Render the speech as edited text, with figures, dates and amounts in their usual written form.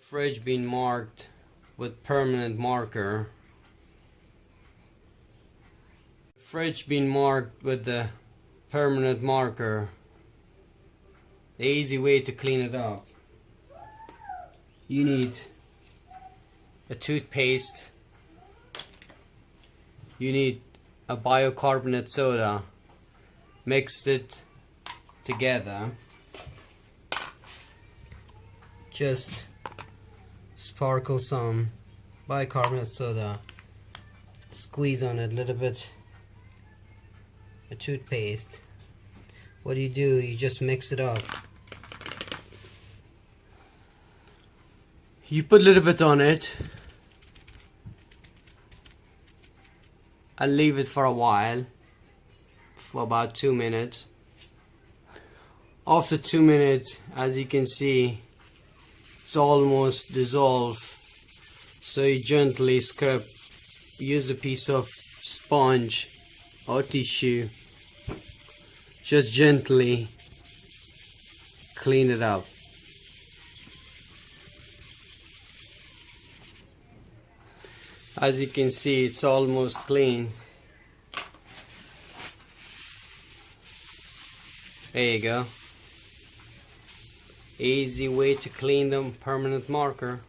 Fridge being marked with permanent marker. Fridge being marked with the permanent marker. The easy way to clean it up. You need a toothpaste. You need a bicarbonate soda. Mixed it together. Just sparkle some bicarbonate soda. Squeeze on it a little bit. A toothpaste. What do? You just mix it up. You put a little bit on it and leave it for a while, for about 2 minutes. After 2 minutes, as you can see, it's almost dissolved. So you gently scrub, use a piece of sponge or tissue, just gently clean it up. As you can see, it's almost clean. There you go. Easy way to clean them, permanent marker.